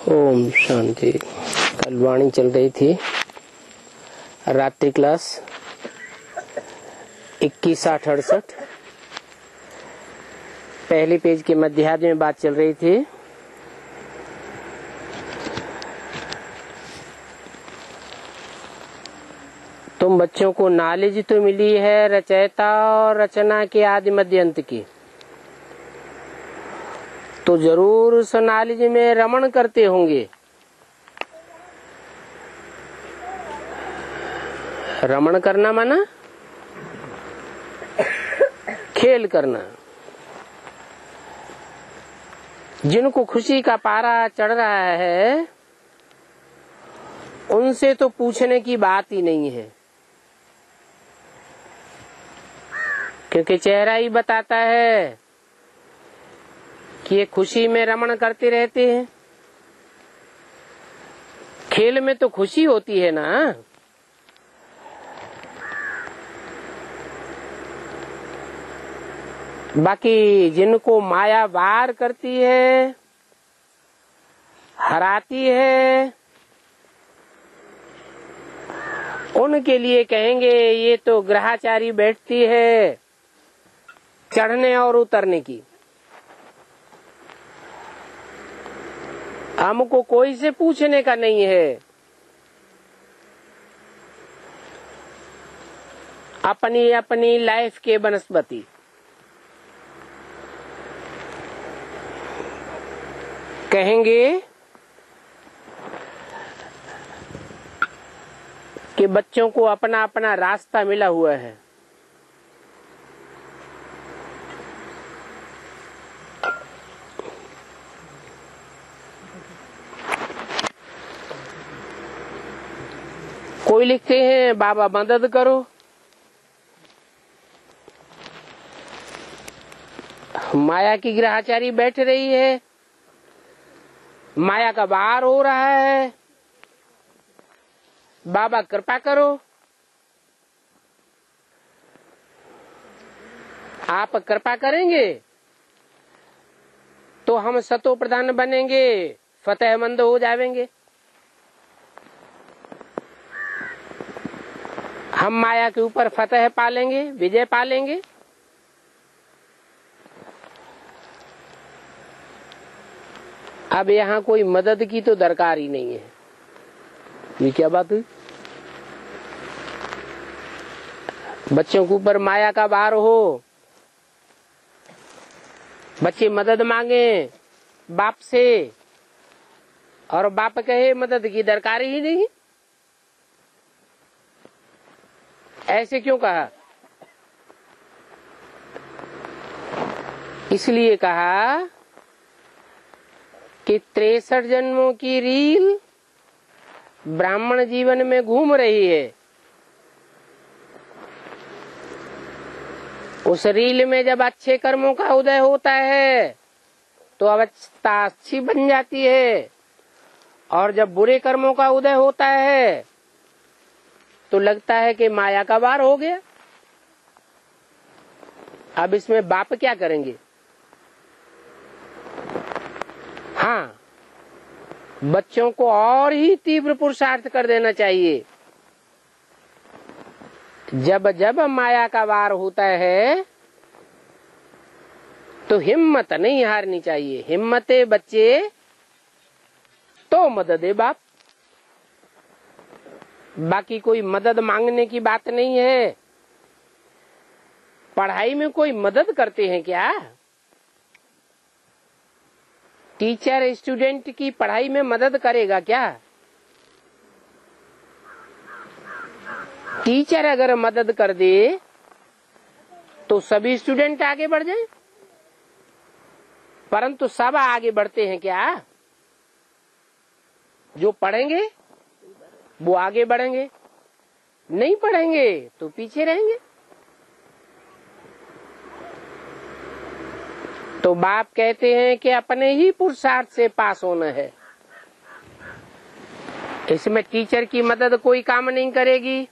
ओम शांति। कल वाणी चल रही थी रात्रि क्लास 21-68। पहले पेज के मध्याह्न में बात चल रही थी। तुम बच्चों को नॉलेज तो मिली है रचयिता और रचना के आदि मध्य अंत की, तो जरूर उस नॉलेज में रमण करते होंगे। रमण करना माना खेल करना। जिनको खुशी का पारा चढ़ रहा है उनसे तो पूछने की बात ही नहीं है, क्योंकि चेहरा ही बताता है कि ये खुशी में रमण करते रहते हैं। खेल में तो खुशी होती है ना। बाकी जिनको माया वार करती है, हराती है, उनके लिए कहेंगे ये तो ग्रहाचारी बैठती है चढ़ने और उतरने की। हमको कोई से पूछने का नहीं है। अपनी अपनी लाइफ के बनस्पति। कहेंगे कि बच्चों को अपना अपना रास्ता मिला हुआ है। कोई लिखते हैं बाबा मदद करो, माया की ग्रहचारी बैठ रही है, माया का वार हो रहा है, बाबा कृपा करो। आप कृपा करेंगे तो हम सतो प्रधान बनेंगे, फतेहमंद हो जाएंगे। हम माया के ऊपर फतेह पालेंगे, विजय पालेंगे। अब यहाँ कोई मदद की तो दरकार ही नहीं है। ये क्या बात हुई? बच्चों के ऊपर माया का भार हो, बच्चे मदद मांगे बाप से और बाप कहे मदद की दरकार ही नहीं। ऐसे क्यों कहा? इसलिए कहा कि 63 जन्मों की रील ब्राह्मण जीवन में घूम रही है। उस रील में जब अच्छे कर्मों का उदय होता है तो अवस्था अच्छी बन जाती है, और जब बुरे कर्मों का उदय होता है तो लगता है कि माया का वार हो गया। अब इसमें बाप क्या करेंगे? हाँ, बच्चों को और ही तीव्र पुरुषार्थ कर देना चाहिए। जब जब माया का वार होता है तो हिम्मत नहीं हारनी चाहिए। हिम्मते बच्चे तो मदद है बाप। बाकी कोई मदद मांगने की बात नहीं है। पढ़ाई में कोई मदद करते हैं क्या? टीचर स्टूडेंट की पढ़ाई में मदद करेगा क्या? टीचर अगर मदद कर दे तो सभी स्टूडेंट आगे बढ़ जाएं, परंतु सब आगे बढ़ते हैं क्या? जो पढ़ेंगे वो आगे बढ़ेंगे, नहीं पढ़ेंगे तो पीछे रहेंगे। तो बाप कहते हैं कि अपने ही पुरुषार्थ से पास होना है। इसमें टीचर की मदद कोई काम नहीं करेगी,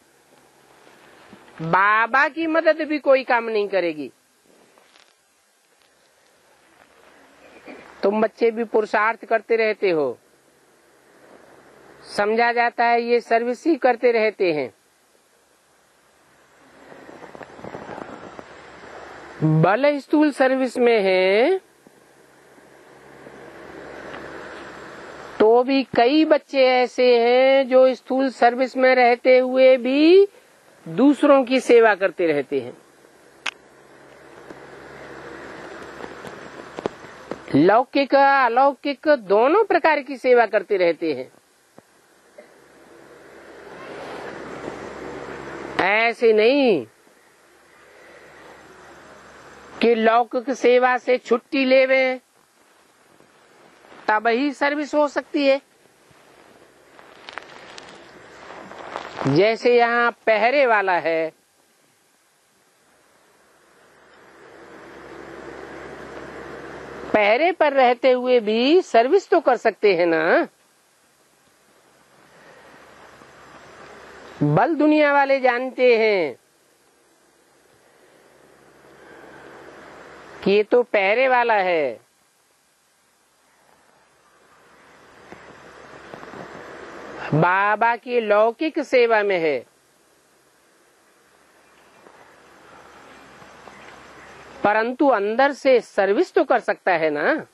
बाबा की मदद भी कोई काम नहीं करेगी। तुम बच्चे भी पुरुषार्थ करते रहते हो, समझा जाता है ये सर्विस ही करते रहते हैं। बल स्थूल सर्विस में है तो भी कई बच्चे ऐसे हैं जो स्थूल सर्विस में रहते हुए भी दूसरों की सेवा करते रहते हैं। लौकिक अलौकिक दोनों प्रकार की सेवा करते रहते हैं। ऐसे नहीं कि लौकिक सेवा से छुट्टी लेवे तब ही सर्विस हो सकती है। जैसे यहाँ पहरे वाला है, पहरे पर रहते हुए भी सर्विस तो कर सकते हैं ना। बल दुनिया वाले जानते हैं कि ये तो पहरे वाला है, बाबा की लौकिक सेवा में है, परंतु अंदर से सर्विस तो कर सकता है ना।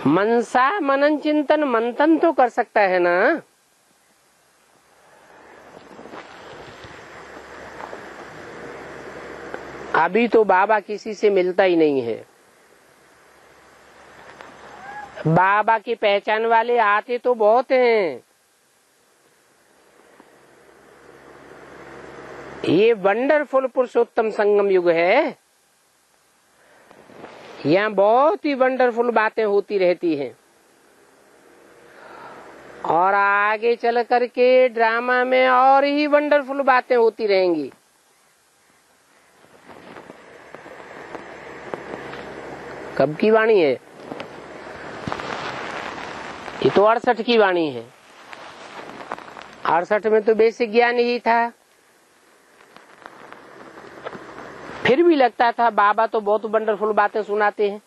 मनसा मनन चिंतन मंथन तो कर सकता है ना। अभी तो बाबा किसी से मिलता ही नहीं है। बाबा की पहचान वाले आते तो बहुत हैं। ये वंडरफुल पुरुषोत्तम संगम युग है। यहाँ बहुत ही वंडरफुल बातें होती रहती हैं और आगे चल करके ड्रामा में और ही वंडरफुल बातें होती रहेंगी। कब की वाणी है? ये तो 68 की वाणी है। 68 में तो बेसिक ज्ञान ही था, फिर भी लगता था बाबा तो बहुत वंडरफुल बातें सुनाते हैं।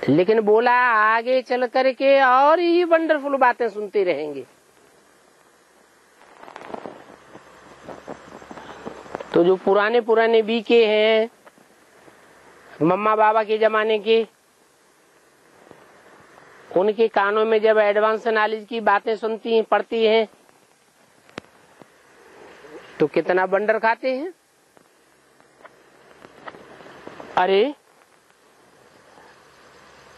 लेकिन बोला आगे चल करके और ही वंडरफुल बातें सुनते रहेंगे। तो जो पुराने बीके हैं मम्मा बाबा के जमाने के, उनके कानों में जब एडवांस नॉलेज की बातें सुनती हैं, पढ़ती हैं, तो कितना बंडर खाते हैं। अरे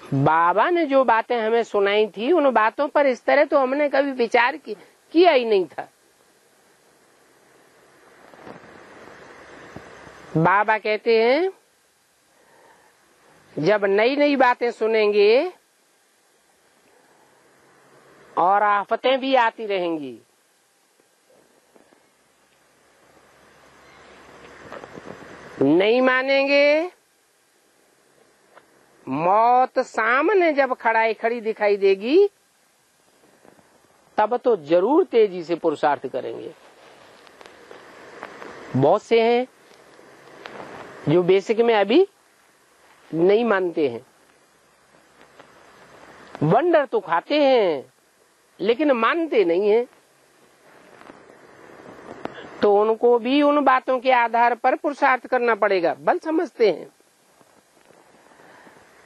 बाबा ने जो बातें हमें सुनाई थी उन बातों पर इस तरह तो हमने कभी विचार किया ही नहीं था। बाबा कहते हैं जब नई नई बातें सुनेंगे और आफतें भी आती रहेंगी, नहीं मानेंगे, मौत सामने जब खड़ी दिखाई देगी तब तो जरूर तेजी से पुरुषार्थ करेंगे। बहुत से हैं जो बेसिक में अभी नहीं मानते हैं, वंडर तो खाते हैं लेकिन मानते नहीं हैं। तो उनको भी उन बातों के आधार पर पुरुषार्थ करना पड़ेगा। बल समझते हैं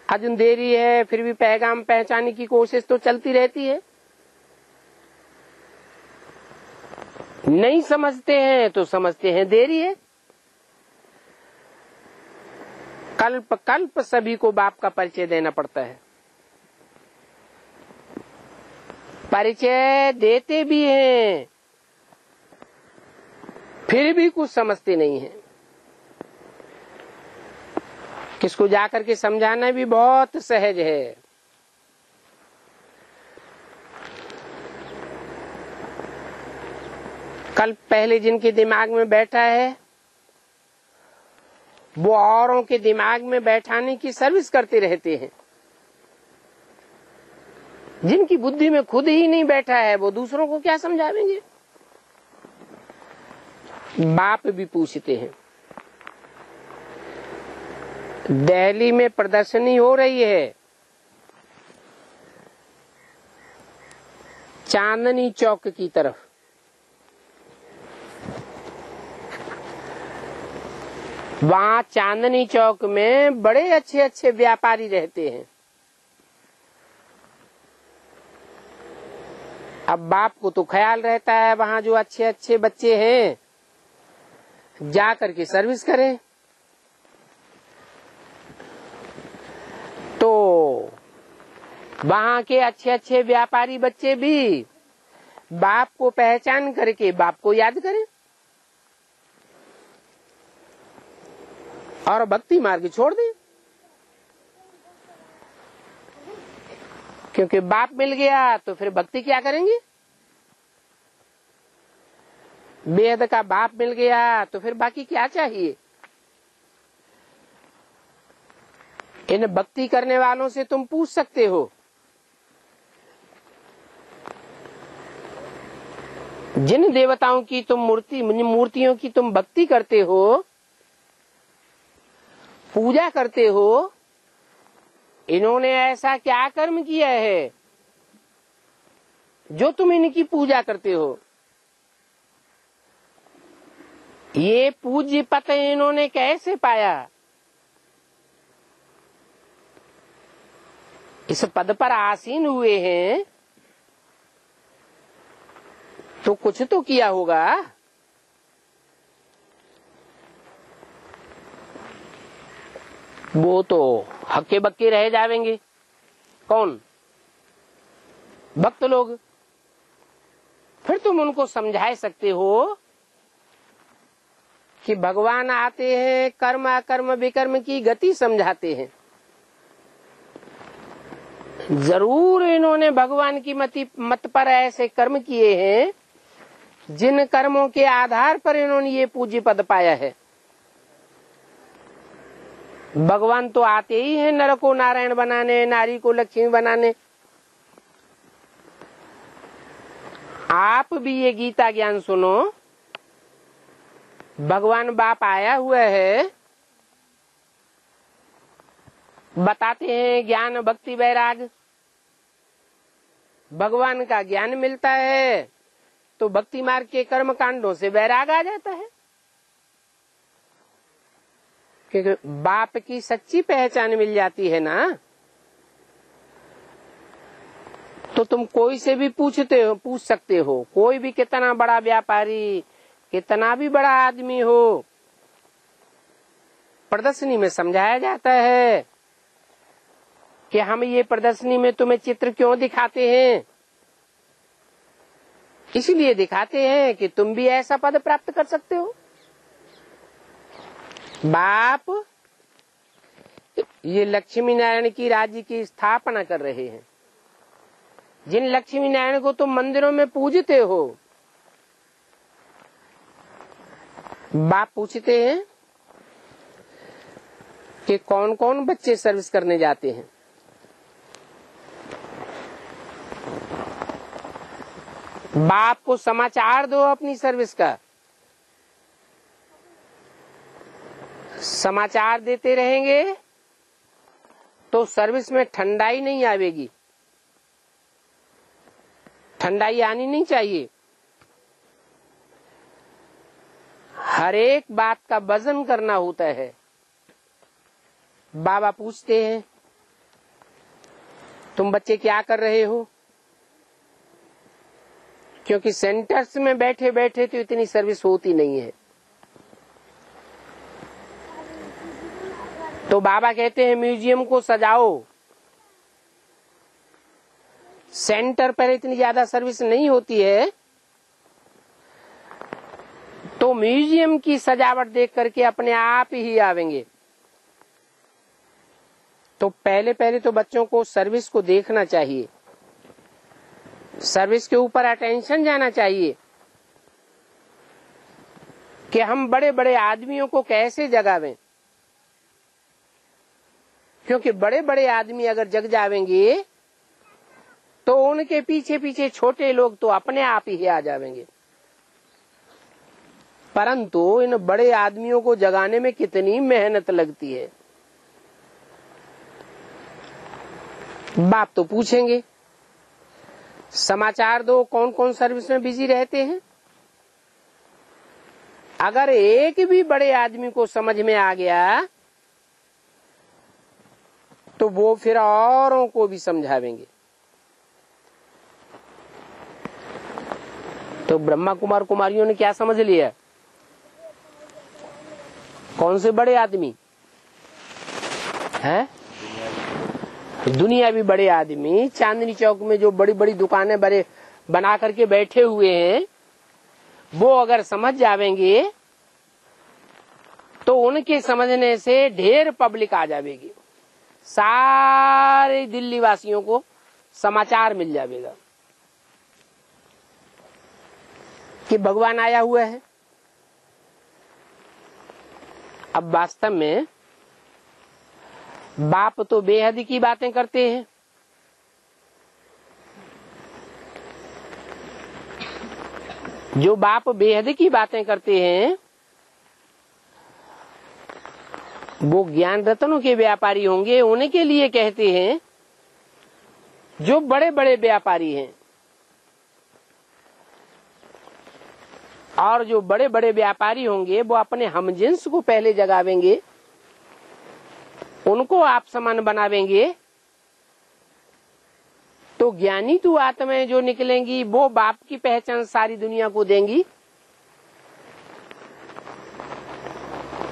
अजून देरी है, फिर भी पैगाम पहचानने की कोशिश तो चलती रहती है। नहीं समझते हैं तो समझते हैं देरी है। कल्प कल्प सभी को बाप का परिचय देना पड़ता है। परिचय देते भी हैं, फिर भी कुछ समझते नहीं हैं। किसको जाकर के समझाना भी बहुत सहज है। कल पहले जिनके दिमाग में बैठा है वो औरों के दिमाग में बैठाने की सर्विस करते रहते हैं। जिनकी बुद्धि में खुद ही नहीं बैठा है वो दूसरों को क्या समझावेंगे। बाप भी पूछते हैं दिल्ली में प्रदर्शनी हो रही है चांदनी चौक की तरफ। वहां चांदनी चौक में बड़े अच्छे अच्छे व्यापारी रहते हैं। अब बाप को तो ख्याल रहता है वहां जो अच्छे अच्छे बच्चे हैं जा करके सर्विस करें। तो वहां के अच्छे अच्छे व्यापारी बच्चे भी बाप को पहचान करके बाप को याद करें और भक्ति मार्ग छोड़ दें, क्योंकि बाप मिल गया तो फिर भक्ति क्या करेंगे। बेहद का बाप मिल गया तो फिर बाकी क्या चाहिए। इन भक्ति करने वालों से तुम पूछ सकते हो, जिन देवताओं की तुम मूर्तियों की तुम भक्ति करते हो, पूजा करते हो, इन्होंने ऐसा क्या कर्म किया है जो तुम इनकी पूजा करते हो। ये पूज्य पद इन्होंने कैसे पाया। इस पद पर आसीन हुए हैं तो कुछ तो किया होगा। वो तो हक्के बक्के रह जाएंगे। कौन? भक्त लोग। फिर तुम उनको समझा सकते हो कि भगवान आते हैं, कर्म अकर्म विकर्म की गति समझाते हैं। जरूर इन्होंने भगवान की मत पर ऐसे कर्म किए हैं जिन कर्मों के आधार पर इन्होंने ये पूज्य पद पाया है। भगवान तो आते ही हैं नर को नारायण बनाने, नारी को लक्ष्मी बनाने। आप भी ये गीता ज्ञान सुनो। भगवान बाप आया हुआ है, बताते हैं ज्ञान भक्ति वैराग। भगवान का ज्ञान मिलता है तो भक्ति मार्ग के कर्म कांडों से वैराग आ जाता है, क्योंकि बाप की सच्ची पहचान मिल जाती है ना। तो तुम कोई से भी पूछ सकते हो, कोई भी कितना बड़ा व्यापारी, कितना भी बड़ा आदमी हो। प्रदर्शनी में समझाया जाता है कि हम ये प्रदर्शनी में तुम्हें चित्र क्यों दिखाते हैं। इसलिए दिखाते हैं कि तुम भी ऐसा पद प्राप्त कर सकते हो। बाप ये लक्ष्मी नारायण की राज्य की स्थापना कर रहे हैं। जिन लक्ष्मी नारायण को तुम मंदिरों में पूजते हो, बाप पूछते हैं कि कौन कौन बच्चे सर्विस करने जाते हैं। बाप को समाचार दो अपनी सर्विस का। समाचार देते रहेंगे तो सर्विस में ठंडाई नहीं आवेगी। ठंडाई आनी नहीं चाहिए। हर एक बात का वजन करना होता है। बाबा पूछते हैं तुम बच्चे क्या कर रहे हो, क्योंकि सेंटर्स में बैठे बैठे तो इतनी सर्विस होती नहीं है। तो बाबा कहते हैं म्यूजियम को सजाओ। सेंटर पर इतनी ज्यादा सर्विस नहीं होती है, तो म्यूजियम की सजावट देख करके अपने आप ही आवेंगे। तो पहले पहले तो बच्चों को सर्विस को देखना चाहिए, सर्विस के ऊपर अटेंशन जाना चाहिए कि हम बड़े बड़े आदमियों को कैसे जगावें। क्योंकि बड़े बड़े आदमी अगर जग जावेंगे तो उनके पीछे पीछे छोटे लोग तो अपने आप ही आ जावेंगे। परंतु इन बड़े आदमियों को जगाने में कितनी मेहनत लगती है। बाप तो पूछेंगे समाचार दो, कौन कौन सर्विस में बिजी रहते हैं। अगर एक भी बड़े आदमी को समझ में आ गया तो वो फिर औरों को भी समझावेंगे। तो ब्रह्मा कुमार कुमारियों ने क्या समझ लिया? कौन से बड़े आदमी हैं? दुनिया भी बड़े आदमी चांदनी चौक में जो बड़ी बड़ी दुकानें बड़े बना करके बैठे हुए हैं, वो अगर समझ जावेंगे तो उनके समझने से ढेर पब्लिक आ जाएगी, सारे दिल्ली वासियों को समाचार मिल जाएगा कि भगवान आया हुआ है। अब वास्तव में बाप तो बेहद की बातें करते हैं। जो बाप बेहद की बातें करते हैं वो ज्ञान रत्नों के व्यापारी होंगे। उनके लिए कहते हैं जो बड़े बड़े व्यापारी हैं, और जो बड़े बड़े व्यापारी होंगे वो अपने हमजिन्स को पहले जगावेंगे, उनको आप समान बनावेंगे, तो ज्ञानी तू आत्माएं जो निकलेंगी वो बाप की पहचान सारी दुनिया को देंगी।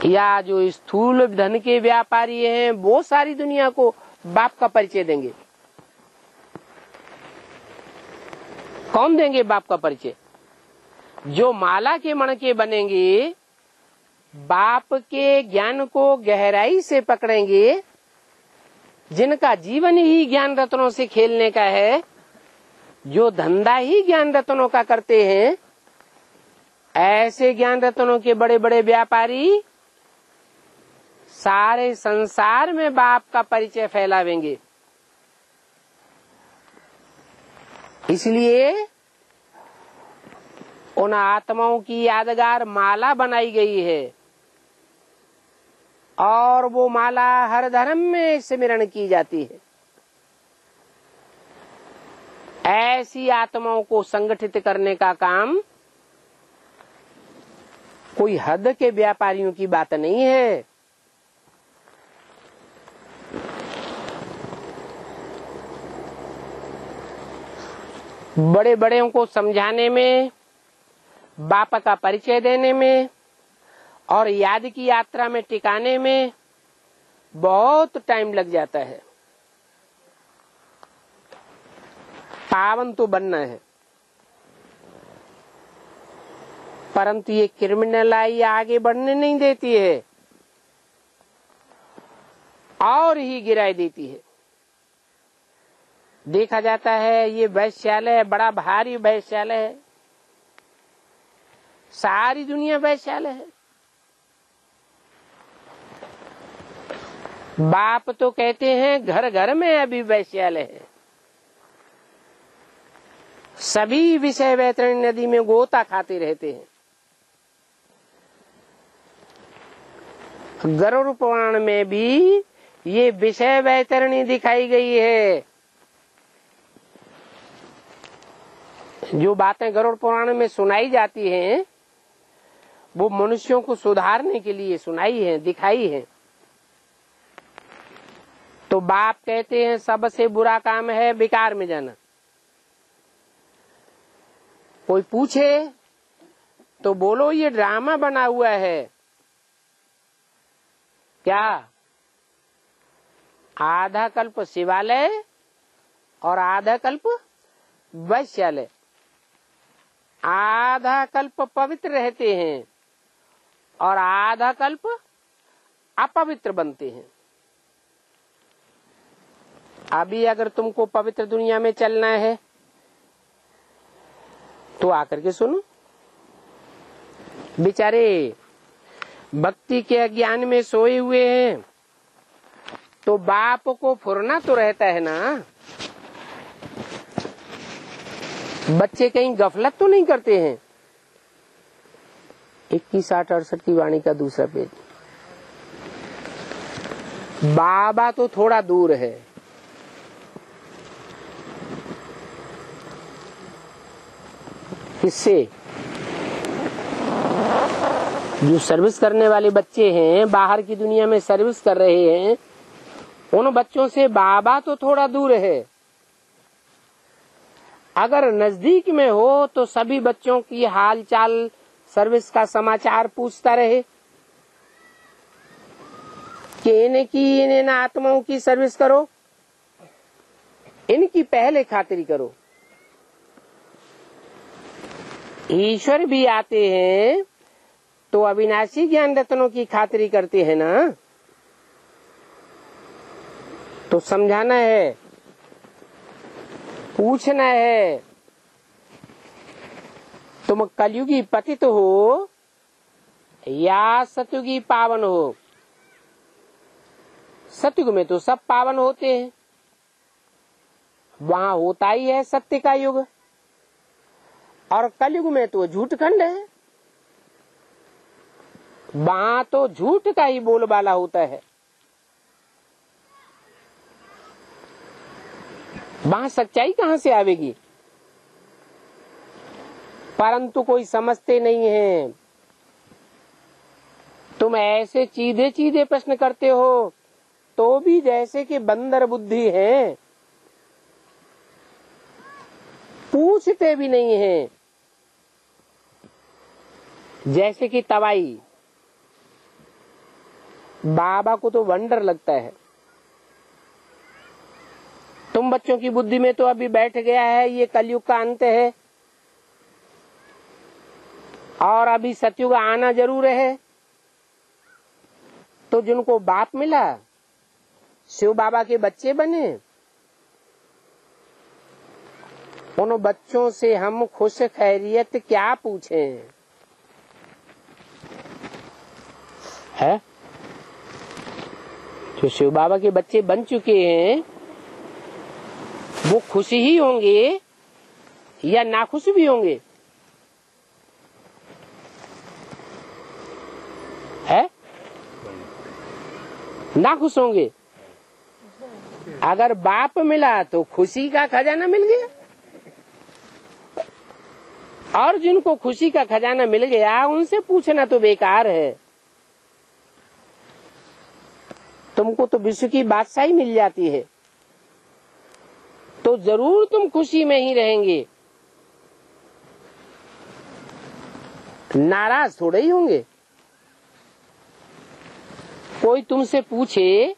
या जो स्थूल धन के व्यापारी हैं वो सारी दुनिया को बाप का परिचय देंगे। कौन देंगे बाप का परिचय? जो माला के मण के बनेंगे, बाप के ज्ञान को गहराई से पकड़ेंगे, जिनका जीवन ही ज्ञान रत्नों से खेलने का है, जो धंधा ही ज्ञान रत्नों का करते हैं, ऐसे ज्ञान रत्नों के बड़े बड़े व्यापारी सारे संसार में बाप का परिचय फैलावेंगे। इसलिए उन आत्माओं की यादगार माला बनाई गई है, और वो माला हर धर्म में स्मरण की जाती है। ऐसी आत्माओं को संगठित करने का काम कोई हद के व्यापारियों की बात नहीं है। बड़े बड़े को समझाने में, बाप का परिचय देने में और याद की यात्रा में टिकाने में बहुत टाइम लग जाता है। पावन तो बनना है, परंतु ये क्रिमिनलाई आगे बढ़ने नहीं देती है और ही गिराई देती है। देखा जाता है ये वैश्यालय बड़ा भारी वैश्यालय है, सारी दुनिया वैश्यालय है। बाप तो कहते हैं घर घर में अभी वैश्यालय है। सभी विषय वैतरणी नदी में गोता खाते रहते हैं। गरुड़ पुराण में भी ये विषय वैतरणी दिखाई गई है। जो बातें गरुड़ पुराण में सुनाई जाती हैं वो मनुष्यों को सुधारने के लिए सुनाई है, दिखाई है। तो बाप कहते हैं सबसे बुरा काम है विकार में जाना। कोई पूछे तो बोलो ये ड्रामा बना हुआ है क्या? आधा कल्प शिवालय और आधा कल्प वैश्यालय, आधा कल्प पवित्र रहते हैं और आधा कल्प अपवित्र बनते हैं। अभी अगर तुमको पवित्र दुनिया में चलना है तो आकर के सुनो। बेचारे भक्ति के अज्ञान में सोए हुए हैं, तो बाप को फुरना तो रहता है ना। बच्चे कहीं गफलत तो नहीं करते हैं। 21-60-68 की वाणी का दूसरा पेज। बाबा तो थोड़ा दूर है, किससे? जो सर्विस करने वाले बच्चे हैं, बाहर की दुनिया में सर्विस कर रहे हैं, उन बच्चों से बाबा तो थोड़ा दूर है। अगर नजदीक में हो तो सभी बच्चों की हालचाल, सर्विस का समाचार पूछता रहे कि इन आत्माओं की सर्विस करो, इनकी पहले खातिरी करो। ईश्वर भी आते हैं तो अविनाशी ज्ञान रत्नों की खातिरी करते हैं ना, तो समझाना है, पूछना है, तुम कलयुगी पतित हो या सतयुगी पावन हो। सतयुग में तो सब पावन होते हैं, वहां होता ही है सत्य का युग, और कलयुग में तो झूठ खंड है, वहां तो झूठ का ही बोलबाला होता है। वहां सच्चाई कहां से आवेगी? परंतु कोई समझते नहीं है। तुम ऐसे सीधे सीधे प्रश्न करते हो तो भी जैसे कि बंदर बुद्धि है, पूछते भी नहीं है, जैसे कि तवाई। बाबा को तो वंडर लगता है। तुम बच्चों की बुद्धि में तो अभी बैठ गया है ये कलयुग का अंत है और अभी सतयुग आना जरूर है। तो जिनको बाप मिला, शिव बाबा के बच्चे बने, उन बच्चों से हम खुश खैरियत क्या पूछें? है जो शिव बाबा के बच्चे बन चुके हैं वो खुश ही होंगे या नाखुश भी होंगे? है नाखुश होंगे। अगर बाप मिला तो खुशी का खजाना मिल गया, और जिनको खुशी का खजाना मिल गया उनसे पूछना तो बेकार है। तुमको तो विश्व की बादशाही मिल जाती है तो जरूर तुम खुशी में ही रहेंगे, नाराज थोड़े ही होंगे। कोई तुमसे पूछे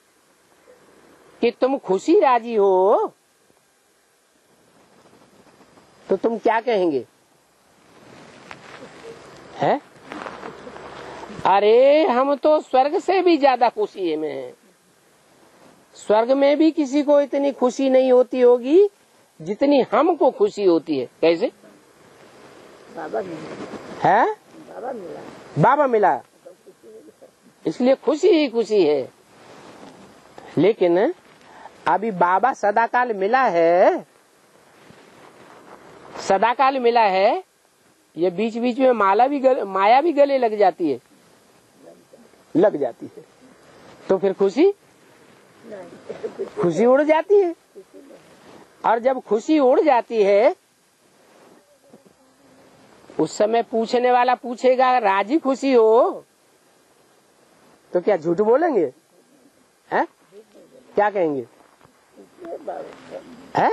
कि तुम खुशी राजी हो तो तुम क्या कहेंगे? है अरे हम तो स्वर्ग से भी ज्यादा खुशी में हैं। स्वर्ग में भी किसी को इतनी खुशी नहीं होती होगी जितनी हमको खुशी होती है। कैसे? बाबा मिला है, बाबा मिला इसलिए खुशी ही खुशी है। लेकिन अभी बाबा सदाकाल मिला है, सदाकाल मिला है, ये बीच बीच में माया भी गले लग जाती है, लग जाती है, तो फिर खुशी उड़ जाती है। और जब खुशी उड़ जाती है उस समय पूछने वाला पूछेगा राजी खुशी हो तो क्या झूठ बोलेंगे? हैं? क्या कहेंगे? है?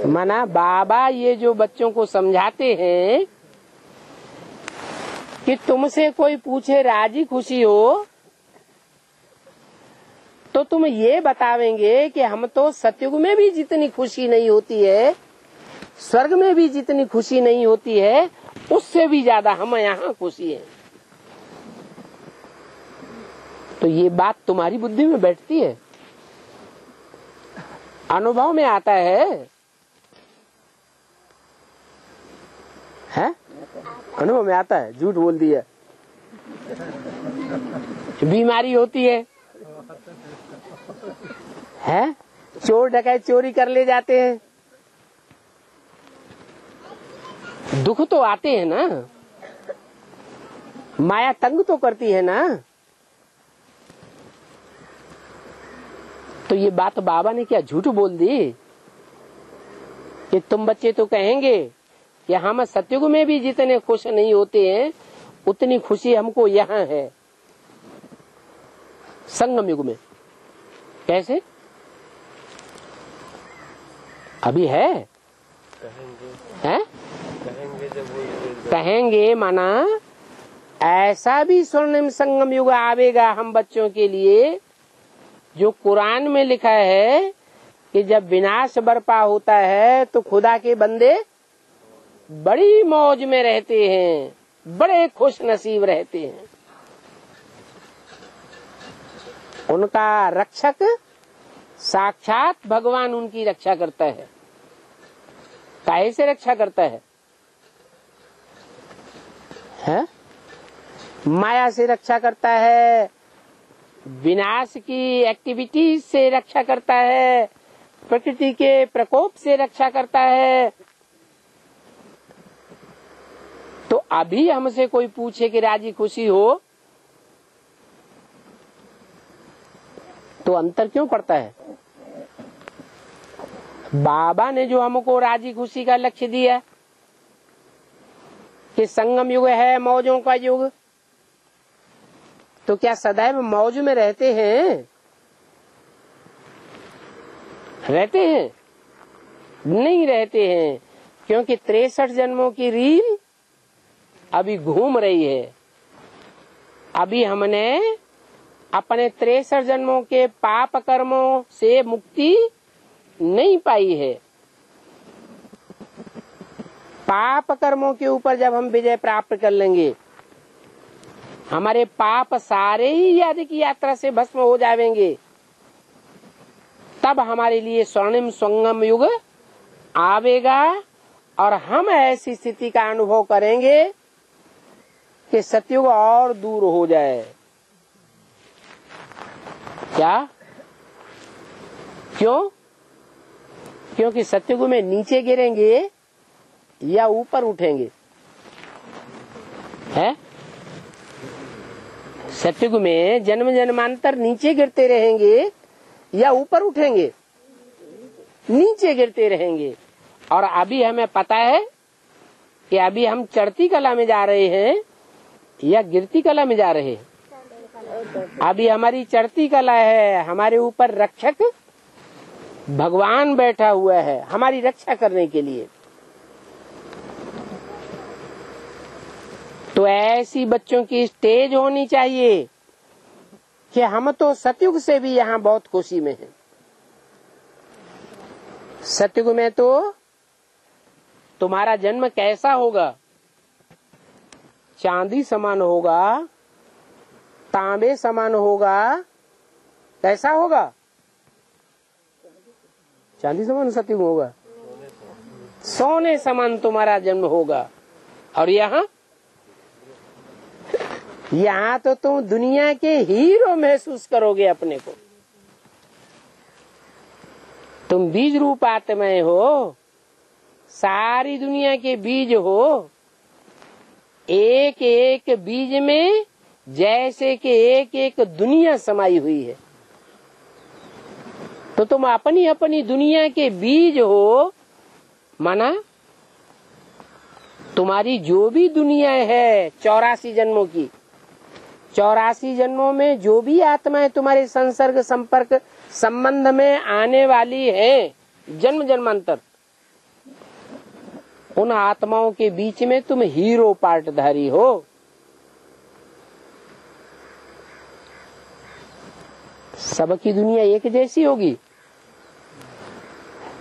मना बाबा ये जो बच्चों को समझाते हैं कि तुमसे कोई पूछे राजी खुशी हो तो तुम ये बतावेंगे कि हम तो सतयुग में भी जितनी खुशी नहीं होती है, स्वर्ग में भी जितनी खुशी नहीं होती है, उससे भी ज्यादा हम यहाँ खुशी है। तो ये बात तुम्हारी बुद्धि में बैठती है, अनुभव में आता है अनुभव में आता है। झूठ बोल दिया, बीमारी होती है, चोर डकैत चोरी कर ले जाते हैं, दुख तो आते हैं ना, माया तंग तो करती है ना। तो ये बात बाबा ने क्या झूठ बोल दी कि तुम बच्चे तो कहेंगे कि हम सतयुग में भी जितने खुश नहीं होते हैं उतनी खुशी हमको यहाँ है संगम युग में। कैसे? अभी है कहेंगे माना ऐसा भी स्वर्णिम संगम युग आवेगा हम बच्चों के लिए, जो कुरान में लिखा है कि जब विनाश बरपा होता है तो खुदा के बंदे बड़ी मौज में रहते हैं, बड़े खुश नसीब रहते हैं। उनका रक्षक साक्षात भगवान उनकी रक्षा करता है। काहे से रक्षा करता है? माया से रक्षा करता है, विनाश की एक्टिविटीज से रक्षा करता है, प्रकृति के प्रकोप से रक्षा करता है। तो अभी हमसे कोई पूछे कि राजी खुशी हो तो अंतर क्यों पड़ता है? बाबा ने जो हमको राजी खुशी का लक्ष्य दिया कि संगम युग है मौजों का युग, तो क्या सदैव मौज में रहते हैं? रहते हैं? नहीं रहते हैं, क्योंकि 63 जन्मों की रील अभी घूम रही है। अभी हमने अपने 63 जन्मों के पाप कर्मों से मुक्ति नहीं पाई है। पाप कर्मों के ऊपर जब हम विजय प्राप्त कर लेंगे, हमारे पाप सारे ही याद की यात्रा से भस्म हो जाएंगे, तब हमारे लिए स्वर्णिम संगम युग आवेगा और हम ऐसी स्थिति का अनुभव करेंगे कि सतयुग और दूर हो जाए। क्या? क्यों? क्योंकि सतयुग में नीचे गिरेंगे या ऊपर उठेंगे? है? सतयुग में जन्म जन्मांतर नीचे गिरते रहेंगे या ऊपर उठेंगे? नीचे गिरते रहेंगे। और अभी हमें पता है कि अभी हम चढ़ती कला में जा रहे हैं या गिरती कला में जा रहे हैं। अभी हमारी चढ़ती कला है, हमारे ऊपर रक्षक भगवान बैठा हुआ है हमारी रक्षा करने के लिए। तो ऐसी बच्चों की स्टेज होनी चाहिए कि हम तो सतयुग से भी यहाँ बहुत खुशी में हैं। सतयुग में तो तुम्हारा जन्म कैसा होगा? चांदी समान होगा, तांबे समान होगा। कैसा होगा? चांदी समान सतयुग होगा, सोने समान तुम्हारा जन्म होगा। और यहाँ तो तुम दुनिया के हीरो महसूस करोगे अपने को। तुम बीज रूप आत्माएं हो, सारी दुनिया के बीज हो। एक एक बीज में जैसे कि एक एक दुनिया समाई हुई है। तो तुम अपनी अपनी दुनिया के बीज हो, माना तुम्हारी जो भी दुनिया है 84 जन्मों की, 84 जन्मों में जो भी आत्माएं तुम्हारे संसर्ग संपर्क संबंध में आने वाली है जन्म जन्मांतर, उन आत्माओं के बीच में तुम हीरो पार्टधारी हो। सबकी दुनिया एक जैसी होगी?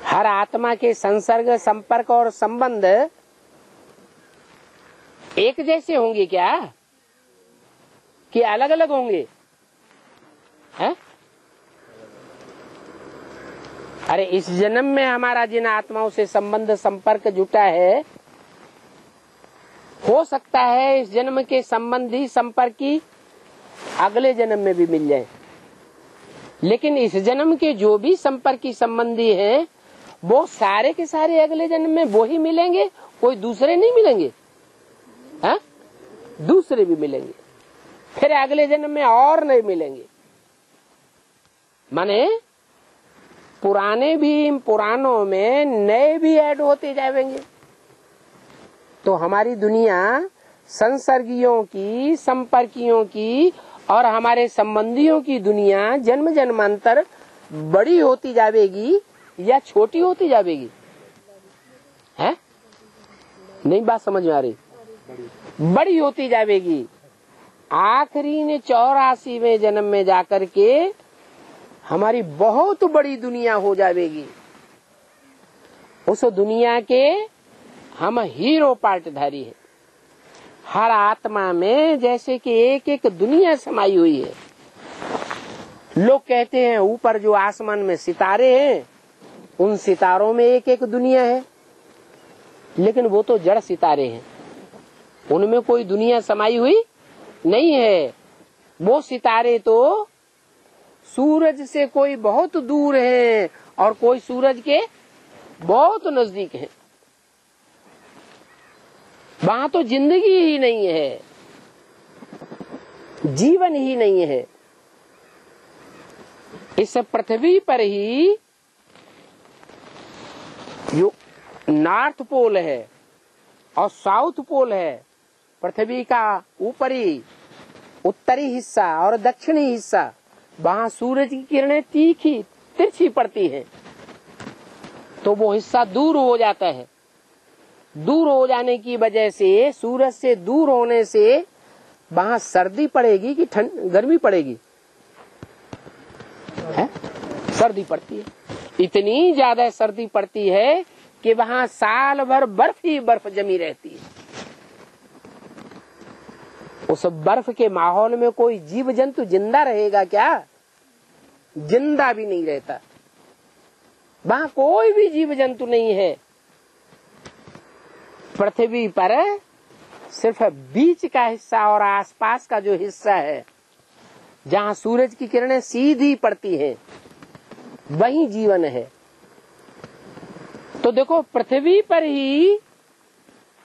हर आत्मा के संसर्ग संपर्क और संबंध एक जैसे होंगे क्या कि अलग अलग होंगे? है? अरे इस जन्म में हमारा जिन आत्माओं से संबंध संपर्क जुटा है, हो सकता है इस जन्म के संबंधी संपर्की अगले जन्म में भी मिल जाए। लेकिन इस जन्म के जो भी संपर्की संबंधी हैं, वो सारे के सारे अगले जन्म में वो ही मिलेंगे, कोई दूसरे नहीं मिलेंगे। हाँ? दूसरे भी मिलेंगे, फिर अगले जन्म में और नहीं मिलेंगे। माने पुराने भी पुरानों में नए भी ऐड होते जाएंगे। तो हमारी दुनिया संसर्गियों की, संपर्कियों की और हमारे संबंधियों की दुनिया जन्म जन्मांतर बड़ी होती जाएगी या छोटी होती जाएगी? है नहीं, बात समझ में आ रही? बड़ी होती जाएगी। आखिरी ने 84वें जन्म में जाकर के हमारी बहुत बड़ी दुनिया हो जाएगी। उस दुनिया के हम हीरो पार्टधारी हैं। हर आत्मा में जैसे कि एक एक दुनिया समाई हुई है। लोग कहते हैं ऊपर जो आसमान में सितारे हैं उन सितारों में एक एक दुनिया है, लेकिन वो तो जड़ सितारे हैं, उनमें कोई दुनिया समाई हुई नहीं है। वो सितारे तो सूरज से कोई बहुत दूर है और कोई सूरज के बहुत नजदीक है। वहां तो जिंदगी ही नहीं है, जीवन ही नहीं है। इस पृथ्वी पर ही जो नॉर्थ पोल है और साउथ पोल है, पृथ्वी का ऊपरी उत्तरी हिस्सा और दक्षिणी हिस्सा, वहां सूरज की किरणें तीखी तिरछी पड़ती हैं, तो वो हिस्सा दूर हो जाता है। दूर हो जाने की वजह से, सूरज से दूर होने से वहां सर्दी पड़ेगी कि गर्मी पड़ेगी? है? सर्दी पड़ती है। इतनी ज्यादा सर्दी पड़ती है कि वहां साल भर बर्फ ही बर्फ जमी रहती है। उस बर्फ के माहौल में कोई जीव जंतु जिंदा रहेगा क्या? जिंदा भी नहीं रहता। वहां कोई भी जीव जंतु नहीं है। पृथ्वी पर सिर्फ बीच का हिस्सा और आसपास का जो हिस्सा है जहां सूरज की किरणें सीधी पड़ती हैं, वही जीवन है। तो देखो, पृथ्वी पर ही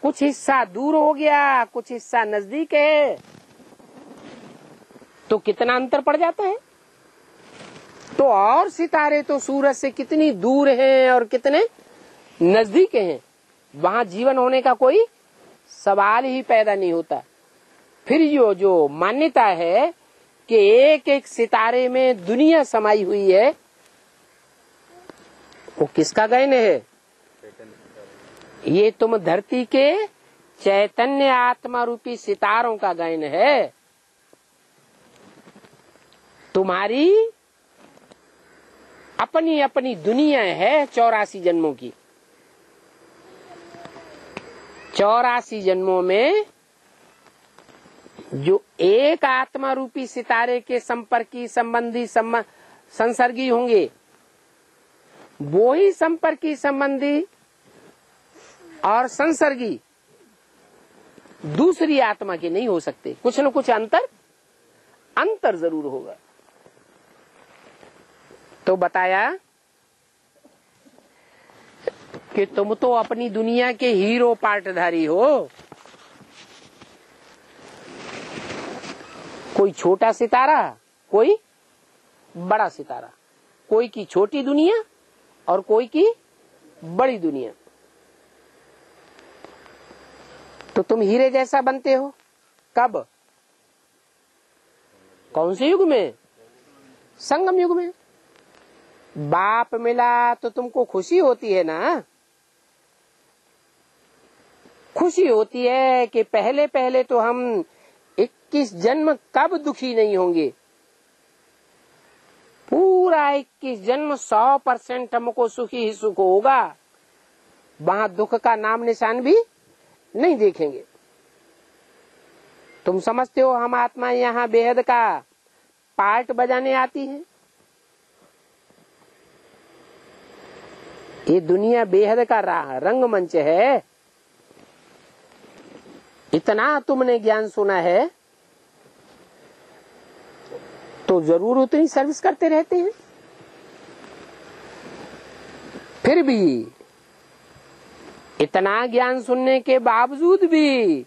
कुछ हिस्सा दूर हो गया, कुछ हिस्सा नजदीक है, तो कितना अंतर पड़ जाता है। तो और सितारे तो सूरज से कितनी दूर हैं और कितने नजदीक हैं, वहां जीवन होने का कोई सवाल ही पैदा नहीं होता। फिर जो मान्यता है कि एक एक सितारे में दुनिया समाई हुई है, वो किसका गायन है? ये तुम धरती के चैतन्य आत्मा रूपी सितारों का गायन है। तुम्हारी अपनी अपनी दुनिया है 84 जन्मों की। 84 जन्मों में जो एक आत्मा रूपी सितारे के संपर्की, संबंधी, संसर्गी होंगे, वो ही संपर्की, संबंधी और संसर्गी दूसरी आत्मा के नहीं हो सकते। कुछ न कुछ अंतर जरूर होगा। तो बताया कि तुम तो अपनी दुनिया के हीरो पार्टधारी हो। कोई छोटा सितारा, कोई बड़ा सितारा, कोई की छोटी दुनिया और कोई की बड़ी दुनिया। तो तुम हीरे जैसा बनते हो कब? कौन से युग में? संगम युग में। बाप मिला तो तुमको खुशी होती है ना? खुशी होती है कि पहले पहले तो हम 21 जन्म कब दुखी नहीं होंगे। पूरा 21 जन्म 100% हमको सुखी ही सुख होगा। वहां दुख का नाम निशान भी नहीं देखेंगे। तुम समझते हो हम आत्मा यहाँ बेहद का पार्ट बजाने आती है। ये दुनिया बेहद का रंगमंच है। इतना तुमने ज्ञान सुना है तो जरूर उतनी सर्विस करते रहते हैं। फिर भी इतना ज्ञान सुनने के बावजूद भी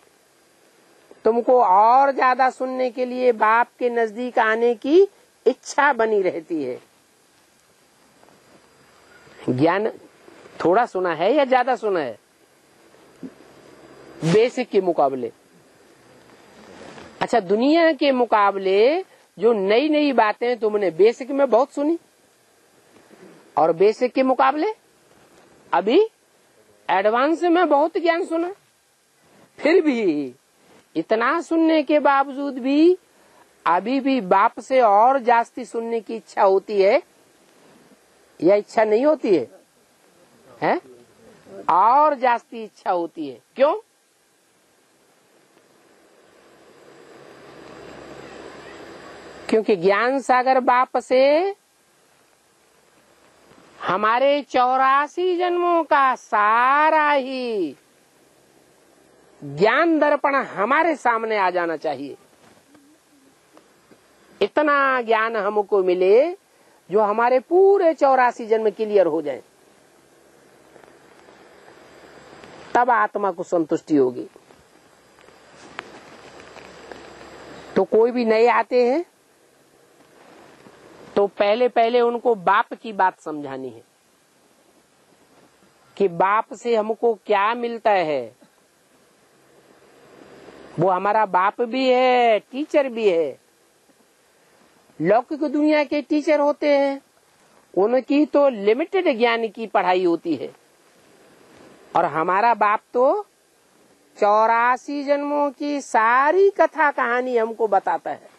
तुमको और ज्यादा सुनने के लिए बाप के नजदीक आने की इच्छा बनी रहती है। ज्ञान थोड़ा सुना है या ज्यादा सुना है? बेसिक के मुकाबले। अच्छा, दुनिया के मुकाबले जो नई नई बातें तुमने बेसिक में बहुत सुनी और बेसिक के मुकाबले अभी एडवांस में बहुत ज्ञान सुना, फिर भी इतना सुनने के बावजूद भी अभी भी बाप से और जास्ती सुनने की इच्छा होती है या इच्छा नहीं होती है? हैं? और जास्ती इच्छा होती है। क्यों? क्योंकि ज्ञान सागर बाप से हमारे 84 जन्मों का सारा ही ज्ञान दर्पण हमारे सामने आ जाना चाहिए। इतना ज्ञान हमको मिले जो हमारे पूरे 84 जन्म क्लियर हो जाए, तब आत्मा को संतुष्टि होगी। तो कोई भी नए आते हैं तो पहले पहले उनको बाप की बात समझानी है कि बाप से हमको क्या मिलता है। वो हमारा बाप भी है, टीचर भी है। लौकिक दुनिया के टीचर होते हैं, उनकी तो लिमिटेड ज्ञान की पढ़ाई होती है, और हमारा बाप तो 84 जन्मों की सारी कथा कहानी हमको बताता है।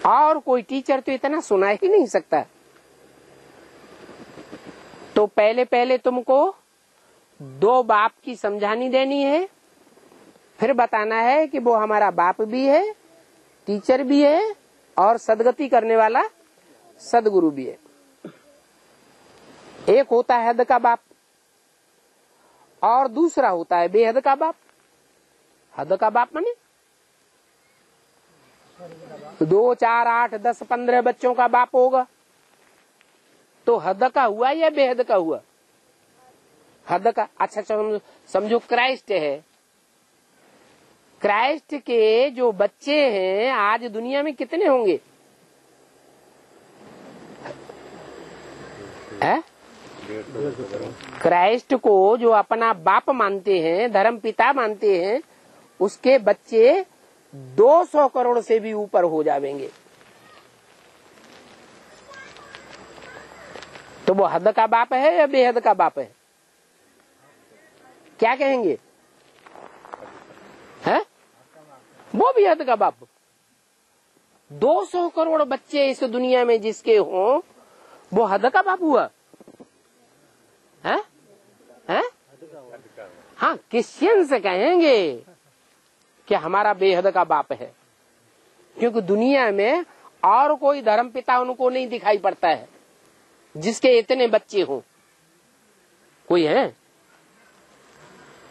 और कोई टीचर तो इतना सुना ही नहीं सकता। तो पहले पहले तुमको 2 बाप की समझानी देनी है, फिर बताना है कि वो हमारा बाप भी है, टीचर भी है, और सदगति करने वाला सदगुरु भी है। एक होता है हद का बाप और दूसरा होता है बेहद का बाप। हद का बाप माने 2, 4, 8, 10, 15 बच्चों का बाप होगा, तो हद का हुआ या बेहद का हुआ? हद का। अच्छा समझो क्राइस्ट है, क्राइस्ट के जो बच्चे हैं आज दुनिया में कितने होंगे? क्राइस्ट को जो अपना बाप मानते हैं, धर्म पिता मानते हैं, उसके बच्चे 200 करोड़ से भी ऊपर हो जाएंगे। तो वो हद का बाप है या बेहद का बाप है? क्या कहेंगे? है? वो भी हद का बाप। 200 करोड़ बच्चे इस दुनिया में जिसके हों, वो हद का बाप हुआ है? है? हाँ, क्रिश्चियन से कहेंगे कि हमारा बेहद का बाप है, क्योंकि दुनिया में और कोई धर्म पिता उनको नहीं दिखाई पड़ता है जिसके इतने बच्चे हों। कोई है?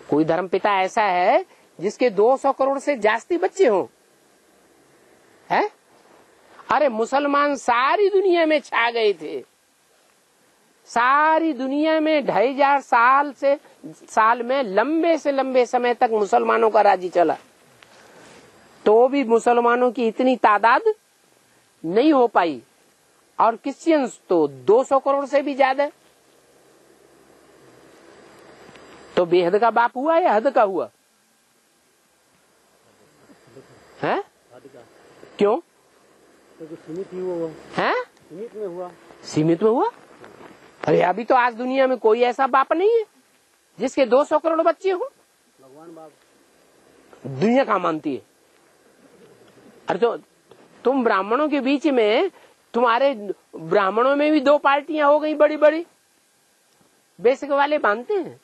कोई धर्म पिता ऐसा है जिसके 200 करोड़ से जास्ती बच्चे हों? है? अरे मुसलमान सारी दुनिया में छा गए थे, सारी दुनिया में 2500 साल में लंबे से लंबे समय तक मुसलमानों का राज्य चला, तो भी मुसलमानों की इतनी तादाद नहीं हो पाई, और क्रिश्चियंस तो 200 करोड़ से भी ज्यादा। तो बेहद का बाप हुआ या हद का हुआ? है? क्यों? तो सीमित ही हुआ है? सीमित में हुआ। सीमित में हुआ? अरे अभी तो आज दुनिया में कोई ऐसा बाप नहीं है जिसके 200 करोड़ बच्चे हो। भगवान बाप दुनिया कहाँ मानती है? अरे तो तुम ब्राह्मणों के बीच में, तुम्हारे ब्राह्मणों में भी 2 पार्टियां हो गई बड़ी बड़ी। बेसिक वाले मानते हैं?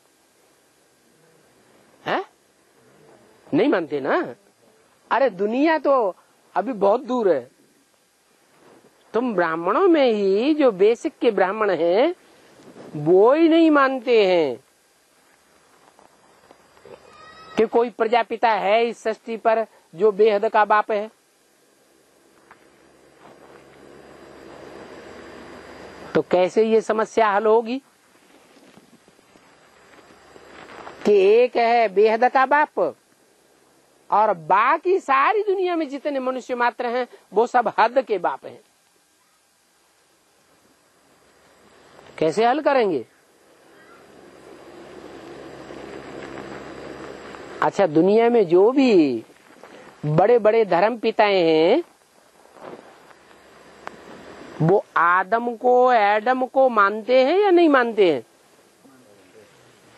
है? नहीं मानते ना। अरे दुनिया तो अभी बहुत दूर है। तुम ब्राह्मणों में ही जो बेसिक के ब्राह्मण हैं वो ही नहीं मानते हैं कि कोई प्रजापिता है इस सृष्टि पर जो बेहद का बाप है। तो कैसे ये समस्या हल होगी कि एक है बेहद का बाप और बाकी सारी दुनिया में जितने मनुष्य मात्र हैं वो सब हद के बाप हैं? कैसे हल करेंगे? अच्छा, दुनिया में जो भी बड़े बड़े धर्म पिताएं हैं वो आदम को एडम को मानते हैं या नहीं मानते हैं?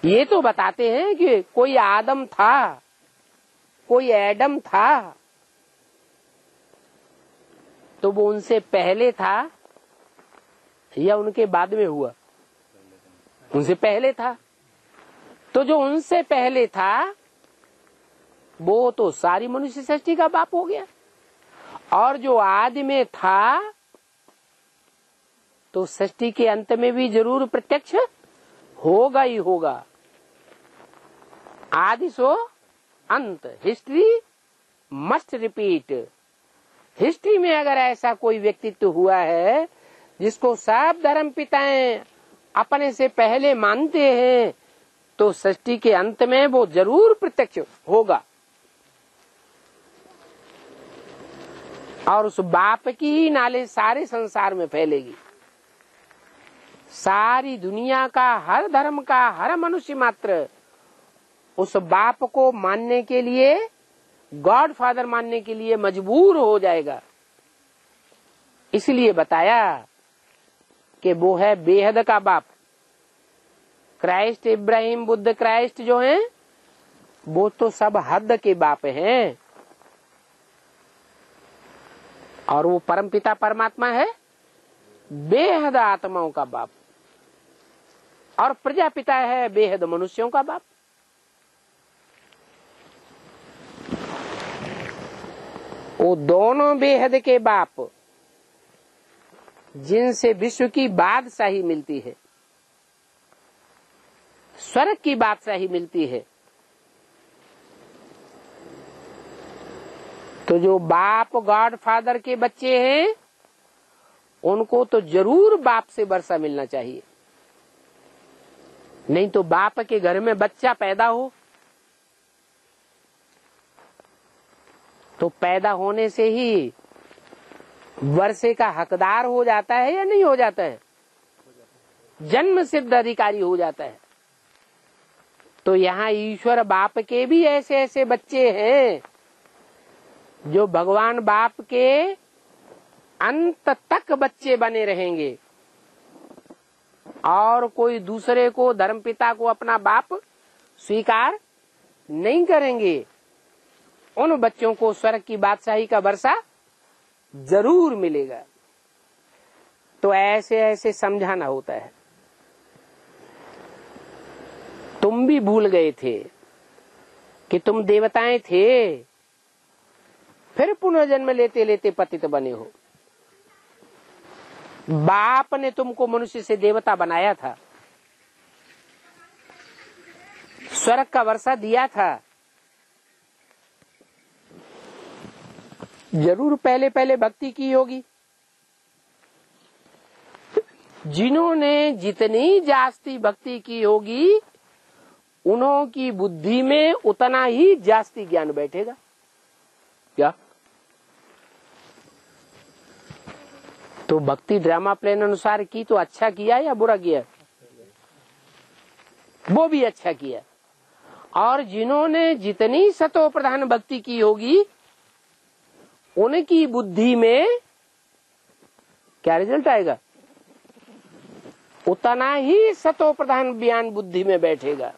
ये तो बताते हैं कि कोई आदम था, कोई एडम था, तो वो उनसे पहले था या उनके बाद में हुआ? उनसे पहले था। तो जो उनसे पहले था वो तो सारी मनुष्य सृष्टि का बाप हो गया, और जो आदि में था तो सृष्टि के अंत में भी जरूर प्रत्यक्ष होगा ही होगा। आदि सो अंत, हिस्ट्री मस्ट रिपीट। हिस्ट्री में अगर ऐसा कोई व्यक्तित्व हुआ है जिसको सब धर्म पिताएं अपने से पहले मानते हैं तो सृष्टि के अंत में वो जरूर प्रत्यक्ष होगा, और उस बाप की ही नाले सारे संसार में फैलेगी। सारी दुनिया का, हर धर्म का, हर मनुष्य मात्र उस बाप को मानने के लिए, गॉड फादर मानने के लिए मजबूर हो जाएगा। इसलिए बताया कि वो है बेहद का बाप। क्राइस्ट, इब्राहिम, बुद्ध, क्राइस्ट जो हैं वो तो सब हद के बाप हैं, और वो परमपिता परमात्मा है बेहद आत्माओं का बाप, और प्रजापिता है बेहद मनुष्यों का बाप। वो दोनों बेहद के बाप जिनसे विश्व की बादशाही मिलती है, स्वर्ग की बादशाही मिलती है। तो जो बाप गॉड फादर के बच्चे हैं उनको तो जरूर बाप से वर्षा मिलना चाहिए। नहीं तो बाप के घर में बच्चा पैदा हो तो पैदा होने से ही वर्षे का हकदार हो जाता है या नहीं हो जाता है? जन्म सिद्ध अधिकारी हो जाता है। तो यहाँ ईश्वर बाप के भी ऐसे ऐसे बच्चे हैं जो भगवान बाप के अंत तक बच्चे बने रहेंगे, और कोई दूसरे को, धर्मपिता को अपना बाप स्वीकार नहीं करेंगे। उन बच्चों को स्वर्ग की बादशाही का वर्षा जरूर मिलेगा। तो ऐसे ऐसे समझाना होता है। तुम भी भूल गए थे कि तुम देवताएं थे, फिर पुनर्जन्म लेते लेते पतित बने हो। बाप ने तुमको मनुष्य से देवता बनाया था, स्वर्ग का वर्षा दिया था। जरूर पहले पहले भक्ति की होगी। जिन्होंने जितनी जास्ती भक्ति की होगी उन्हों की बुद्धि में उतना ही जास्ती ज्ञान बैठेगा। क्या? तो भक्ति ड्रामा प्लान अनुसार की तो अच्छा किया या बुरा किया? वो भी अच्छा किया। और जिन्होंने जितनी सतो प्रधान भक्ति की होगी उनकी बुद्धि में क्या रिजल्ट आएगा? उतना ही सतो प्रधान ज्ञान बुद्धि में बैठेगा।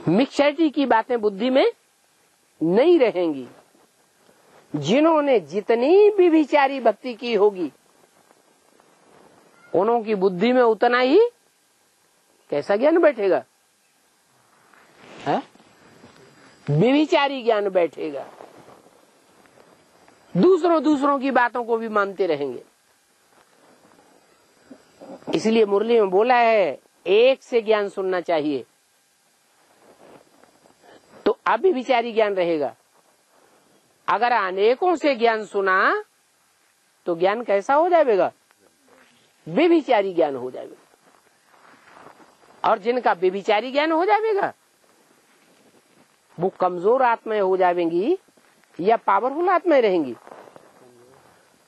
मिक्सरिटी की बातें बुद्धि में नहीं रहेंगी। जिन्होंने जितनी भी विचारी भक्ति की होगी उन्हों की बुद्धि में उतना ही कैसा ज्ञान बैठेगा? विचारी ज्ञान बैठेगा। दूसरों की बातों को भी मानते रहेंगे। इसलिए मुरली में बोला है एक से ज्ञान सुनना चाहिए तो अभी विचारी ज्ञान रहेगा। अगर अनेकों से ज्ञान सुना तो ज्ञान कैसा हो जाएगा? बेविचारी ज्ञान हो जाएगा। और जिनका बेविचारी ज्ञान हो जाएगा वो कमजोर आत्माएं हो जाएंगी या पावरफुल आत्माएं रहेंगी?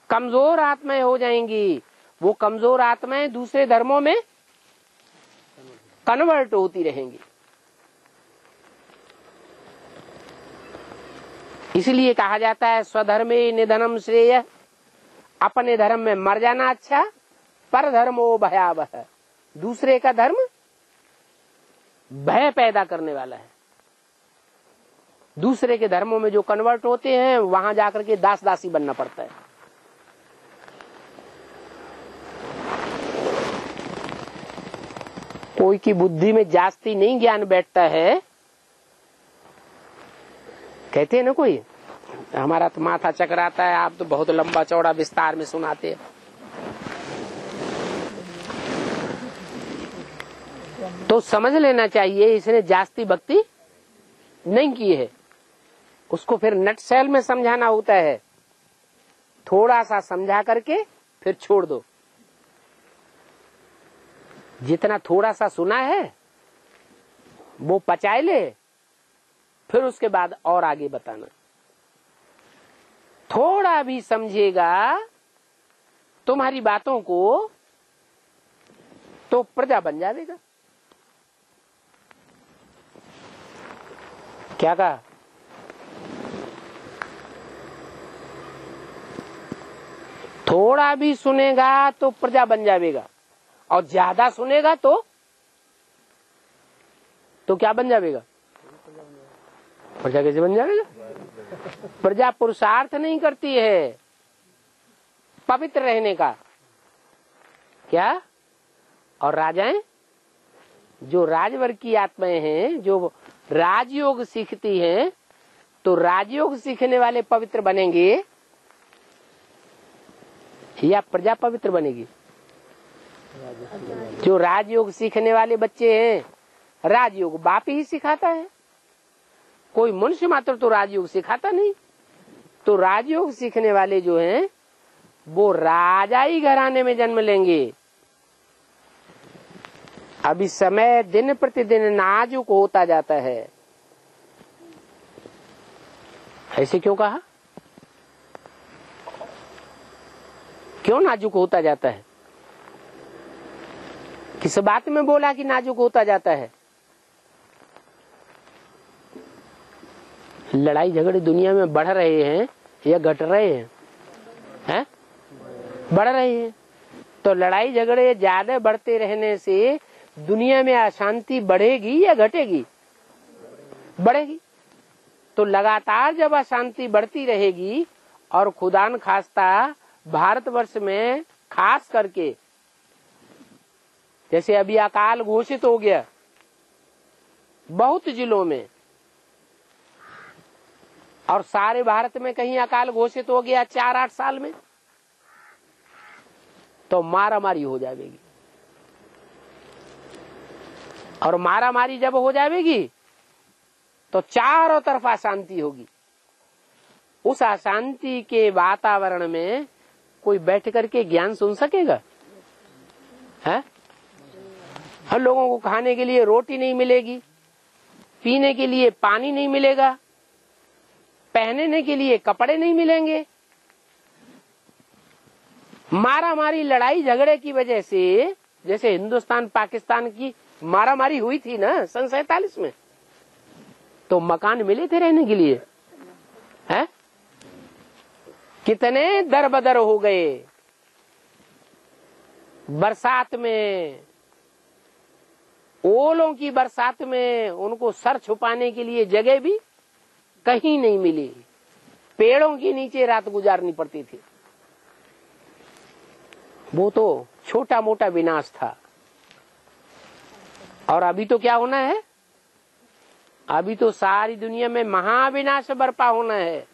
कमजोर आत्माएं हो जाएंगी। वो कमजोर आत्माएं दूसरे धर्मों में कन्वर्ट होती रहेंगी। इसलिए कहा जाता है स्वधर्मे निधनम श्रेय, अपने धर्म में मर जाना अच्छा, पर धर्मो भयावह, दूसरे का धर्म भय पैदा करने वाला है। दूसरे के धर्मों में जो कन्वर्ट होते हैं वहां जाकर के दास दासी बनना पड़ता है। कोई की बुद्धि में जास्ती नहीं ज्ञान बैठता है, कहते हैं ना कोई हमारा तो माथा चकराता है, आप तो बहुत लंबा चौड़ा विस्तार में सुनाते हैं। तो समझ लेना चाहिए इसने जास्ती भक्ति नहीं की है, उसको फिर नटशेल में समझाना होता है। थोड़ा सा समझा करके फिर छोड़ दो। जितना थोड़ा सा सुना है वो पचाए ले, फिर उसके बाद और आगे बताना। थोड़ा भी समझेगा तुम्हारी बातों को तो प्रजा बन जाएगा। क्या कहा? थोड़ा भी सुनेगा तो प्रजा बन जाएगा, और ज्यादा सुनेगा तो क्या बन जाएगा? प्रजा कैसे बन जाएगा? प्रजा पुरुषार्थ नहीं करती है पवित्र रहने का। क्या? और राजाएं, जो राजवर्ग की आत्माएं हैं, जो राजयोग सीखती हैं, तो राजयोग सीखने वाले पवित्र बनेंगे या प्रजा पवित्र बनेगी? जो राजयोग सीखने वाले बच्चे हैं, राजयोग बाप ही सिखाता है, कोई मनुष्य मात्र तो राजयोग सिखाता नहीं। तो राजयोग सीखने वाले जो हैं वो राजाई घराने में जन्म लेंगे। अभी समय दिन प्रतिदिन नाजुक होता जाता है। ऐसे क्यों कहा? क्यों नाजुक होता जाता है? किस बात में बोला कि नाजुक होता जाता है? लड़ाई झगड़े दुनिया में बढ़ रहे हैं या घट रहे हैं? हैं? बढ़ रहे हैं। तो लड़ाई झगड़े ज्यादा बढ़ते रहने से दुनिया में अशांति बढ़ेगी या घटेगी? बढ़ेगी। तो लगातार जब अशांति बढ़ती रहेगी, और खुदान खास्ता भारतवर्ष में खास करके जैसे अभी अकाल घोषित हो गया बहुत जिलों में, और सारे भारत में कहीं अकाल घोषित हो गया 4-8 साल में, तो मारामारी हो जाएगी। और मारामारी जब हो जाएगी तो चारों तरफ अशांति होगी। उस अशांति के वातावरण में कोई बैठ करके ज्ञान सुन सकेगा? है? हर लोगों को खाने के लिए रोटी नहीं मिलेगी, पीने के लिए पानी नहीं मिलेगा, पहनने के लिए कपड़े नहीं मिलेंगे। मारामारी लड़ाई झगड़े की वजह से, जैसे हिंदुस्तान पाकिस्तान की मारामारी हुई थी ना सन 47 में, तो मकान मिले थे रहने के लिए? हैं? कितने दर बदर हो गए। बरसात में, ओलों की बरसात में उनको सर छुपाने के लिए जगह भी कहीं नहीं मिली, पेड़ों के नीचे रात गुजारनी पड़ती थी। वो तो छोटा मोटा विनाश था। और अभी तो क्या होना है? अभी तो सारी दुनिया में महाविनाश बर्पा होना है।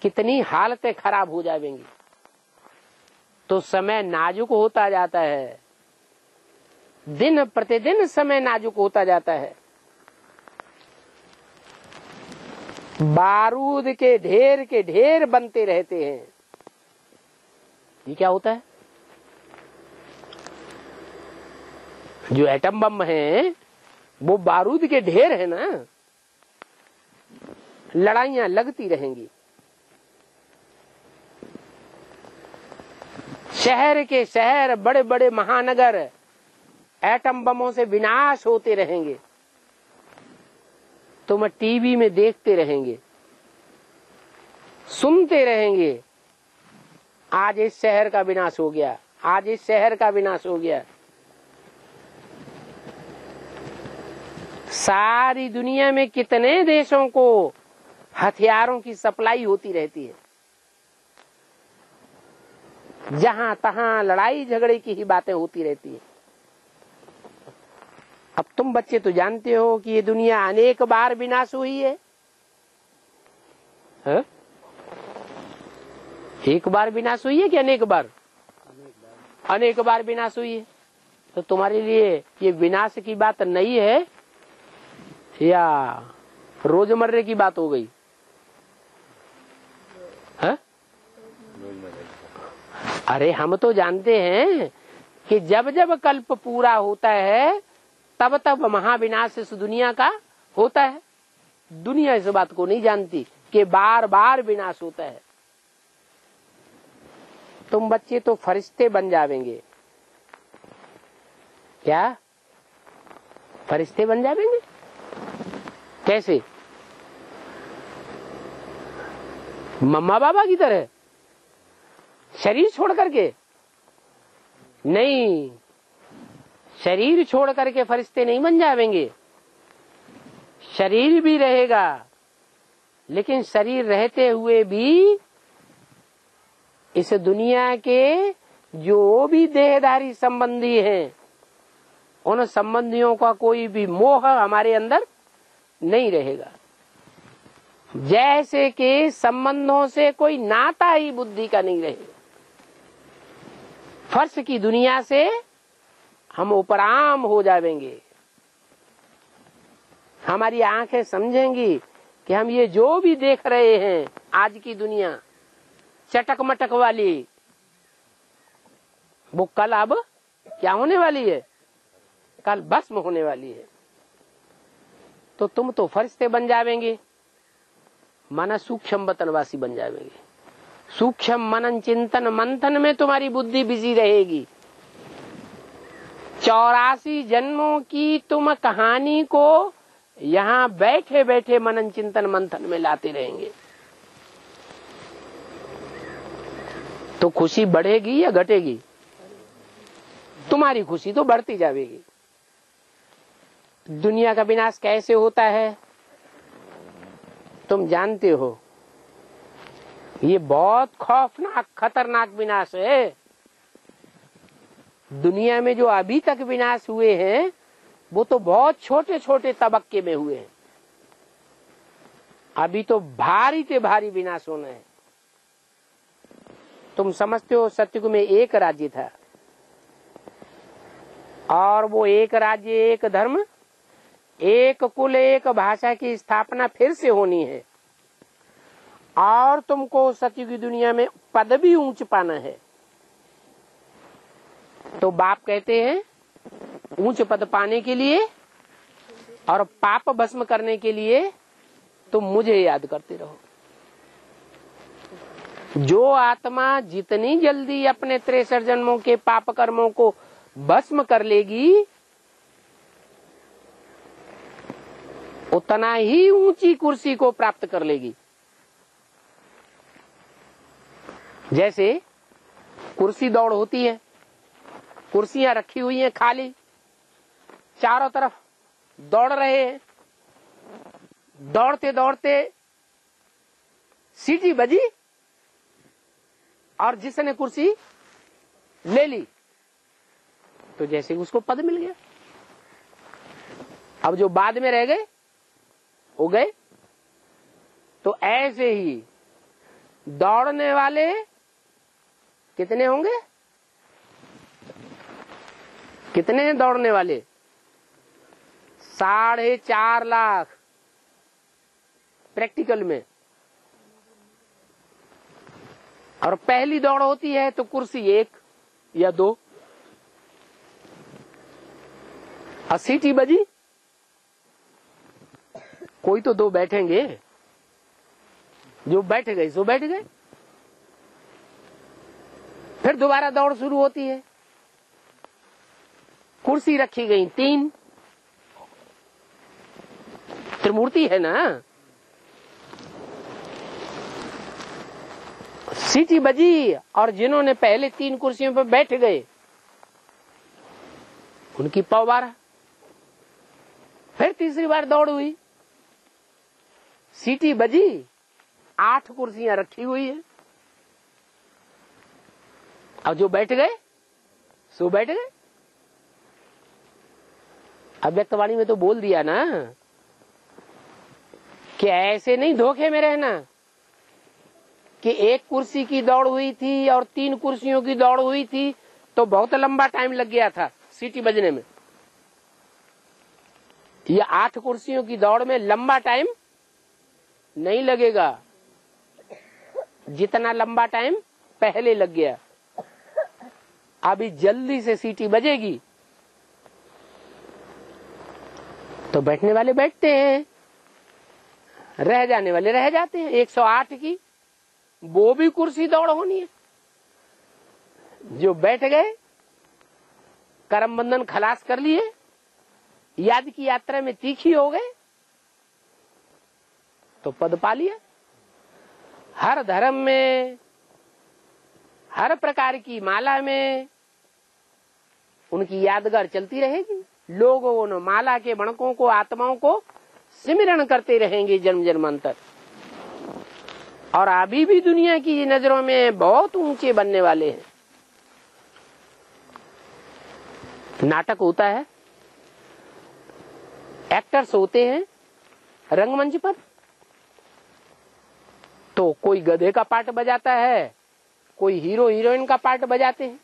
कितनी हालतें खराब हो जाएंगी। तो समय नाजुक होता जाता है, दिन प्रतिदिन समय नाजुक होता जाता है। बारूद के ढेर बनते रहते हैं। ये क्या होता है? जो एटम बम है वो बारूद के ढेर है ना। लड़ाइयां लगती रहेंगी। शहर के शहर, बड़े बड़े महानगर एटम बमों से विनाश होते रहेंगे। तुम टीवी में देखते रहेंगे, सुनते रहेंगे, आज इस शहर का विनाश हो गया, आज इस शहर का विनाश हो गया। सारी दुनिया में कितने देशों को हथियारों की सप्लाई होती रहती है, जहां तहां लड़ाई झगड़े की ही बातें होती रहती है। अब तुम बच्चे तो जानते हो कि ये दुनिया अनेक बार विनाश हुई है, है? एक बार विनाश हुई है कि अनेक बार? अनेक बार विनाश हुई है। तो तुम्हारे लिए ये विनाश की बात नई है या रोजमर्रे की बात हो गई है? अरे हम तो जानते हैं कि जब जब कल्प पूरा होता है तब तब महाविनाश इस दुनिया का होता है। दुनिया इस बात को नहीं जानती कि बार बार विनाश होता है। तुम बच्चे तो फरिश्ते बन जावेंगे। क्या फरिश्ते बन जावेंगे? कैसे? मम्मा बाबा की तरह शरीर छोड़ करके? नहीं, शरीर छोड़ करके फरिश्ते नहीं बन जावेंगे। शरीर भी रहेगा, लेकिन शरीर रहते हुए भी इस दुनिया के जो भी देहधारी संबंधी हैं, उन संबंधियों का कोई भी मोह हमारे अंदर नहीं रहेगा। जैसे कि संबंधों से कोई नाता ही बुद्धि का नहीं रहेगा। फर्श की दुनिया से हम उपराम हो जाएंगे। हमारी आंखें समझेंगी कि हम ये जो भी देख रहे हैं आज की दुनिया चटक मटक वाली, वो कल अब क्या होने वाली है? कल भस्म होने वाली है। तो तुम तो फरिश्ते बन जावेंगे, माना सूक्ष्म वतनवासी बन जावेंगे। सूक्ष्म मनन चिंतन मंथन में तुम्हारी बुद्धि बिजी रहेगी। 84 जन्मों की तुम कहानी को यहाँ बैठे बैठे मनन चिंतन मंथन में लाते रहेंगे। तो खुशी बढ़ेगी या घटेगी? तुम्हारी खुशी तो बढ़ती जाएगी। दुनिया का विनाश कैसे होता है तुम जानते हो। ये बहुत खौफनाक खतरनाक विनाश है। दुनिया में जो अभी तक विनाश हुए हैं वो तो बहुत छोटे छोटे तबक्के में हुए हैं। अभी तो भारी से भारी विनाश होना है। तुम समझते हो सतयुग में एक राज्य था और वो एक राज्य एक धर्म एक कुल एक भाषा की स्थापना फिर से होनी है और तुमको सतयुग की दुनिया में पद भी ऊंच पाना है। तो बाप कहते हैं ऊंच पद पाने के लिए और पाप भस्म करने के लिए तुम मुझे याद करते रहो। जो आत्मा जितनी जल्दी अपने 63 जन्मों के पाप कर्मों को भस्म कर लेगी उतना ही ऊंची कुर्सी को प्राप्त कर लेगी। जैसे कुर्सी दौड़ होती है, कुर्सियां रखी हुई हैं खाली, चारों तरफ दौड़ रहे हैं, दौड़ते दौड़ते सीटी बजी और जिसने कुर्सी ले ली तो जैसे उसको पद मिल गया। अब जो बाद में रह गए हो गए। तो ऐसे ही दौड़ने वाले कितने होंगे? कितने हैं दौड़ने वाले? 4.5 लाख प्रैक्टिकल में। और पहली दौड़ होती है तो कुर्सी 1 या 2 और सीटी बजी, कोई तो 2 बैठेंगे। जो बैठ गए सो बैठ गए। फिर दोबारा दौड़ शुरू होती है। कुर्सी रखी गई 3 त्रिमूर्ति है ना। सीटी बजी और जिन्होंने पहले 3 कुर्सियों पर बैठ गए उनकी पौ बारह। फिर तीसरी बार दौड़ हुई, सीटी बजी, 8 कुर्सियां रखी हुई है। अब जो बैठ गए सो बैठ गए। अव्यक्तवाणी में तो बोल दिया ना कि ऐसे नहीं धोखे में रहना कि 1 कुर्सी की दौड़ हुई थी और 3 कुर्सियों की दौड़ हुई थी तो बहुत लंबा टाइम लग गया था सीटी बजने में। ये 8 कुर्सियों की दौड़ में लंबा टाइम नहीं लगेगा जितना लंबा टाइम पहले लग गया। अभी जल्दी से सीटी बजेगी तो बैठने वाले बैठते हैं, रह जाने वाले रह जाते हैं। 108 की वो भी कुर्सी दौड़ होनी है। जो बैठ गए, कर्म बंधन खलास कर लिए, याद की यात्रा में तीखी हो गए तो पद पा लिया। हर धर्म में, हर प्रकार की माला में उनकी यादगार चलती रहेगी। लोग उन माला के बणकों को, आत्माओं को सिमरण करते रहेंगे जन्म जन्मांतर। और अभी भी दुनिया की नजरों में बहुत ऊंचे बनने वाले हैं। नाटक होता है, एक्टर्स होते हैं रंगमंच पर, तो कोई गधे का पार्ट बजाता है, कोई हीरो हीरोइन का पार्ट बजाते हैं,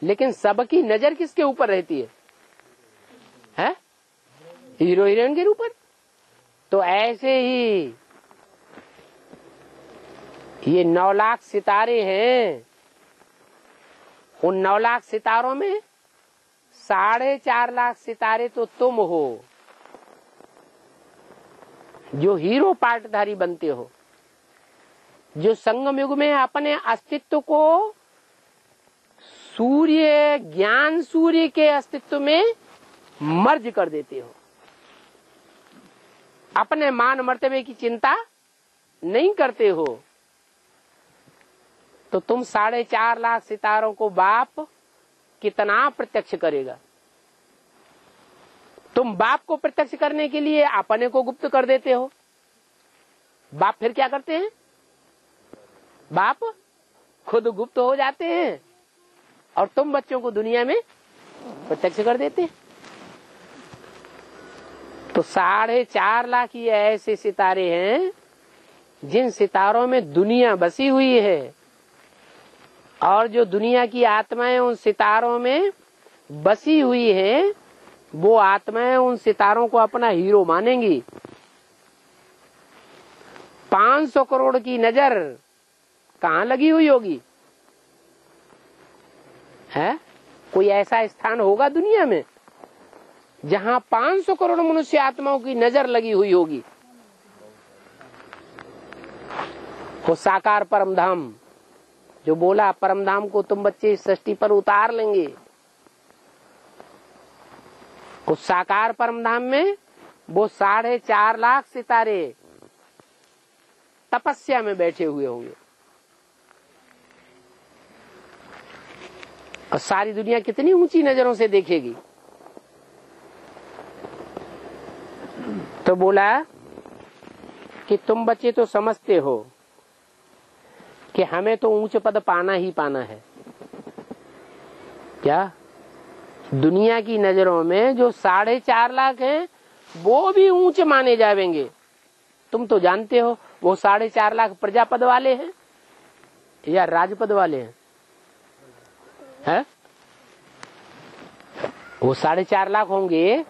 लेकिन सबकी नजर किसके ऊपर रहती है? हीरो हीरोइन के ऊपर। तो ऐसे ही ये 9 लाख सितारे हैं। उन 9 लाख सितारों में 4.5 लाख सितारे तो तुम हो जो हीरो पार्टधारी बनते हो, जो संगम युग में अपने अस्तित्व को सूर्य, ज्ञान सूर्य के अस्तित्व में मर्ज कर देते हो। अपने मान मर्तबे की चिंता नहीं करते हो। तो तुम 4.5 लाख सितारों को बाप कितना प्रत्यक्ष करेगा? तुम बाप को प्रत्यक्ष करने के लिए अपने को गुप्त कर देते हो। बाप फिर क्या करते हैं? बाप खुद गुप्त हो जाते हैं और तुम बच्चों को दुनिया में प्रत्यक्ष कर देते हैं। तो 4.5 लाख ये ऐसे सितारे हैं जिन सितारों में दुनिया बसी हुई है, और जो दुनिया की आत्माएं उन सितारों में बसी हुई हैं, वो आत्माएं उन सितारों को अपना हीरो मानेंगी। 500 करोड़ की नजर कहाँ लगी हुई होगी? है कोई ऐसा स्थान होगा दुनिया में जहां 500 करोड़ मनुष्य आत्माओं की नजर लगी हुई होगी? वो साकार परम धाम जो बोला, परम धाम को तुम बच्चे इस सृष्टि पर उतार लेंगे। उस साकार परम धाम में वो 4.5 लाख सितारे तपस्या में बैठे हुए होंगे। और सारी दुनिया कितनी ऊंची नजरों से देखेगी। तो बोला कि तुम बच्चे तो समझते हो कि हमें तो ऊंच पद पाना ही पाना है। क्या दुनिया की नजरों में जो 4.5 लाख हैं वो भी ऊंचे माने जाएंगे? तुम तो जानते हो वो 4.5 लाख प्रजापद वाले हैं या राजपद वाले हैं? है? वो 4.5 लाख होंगे,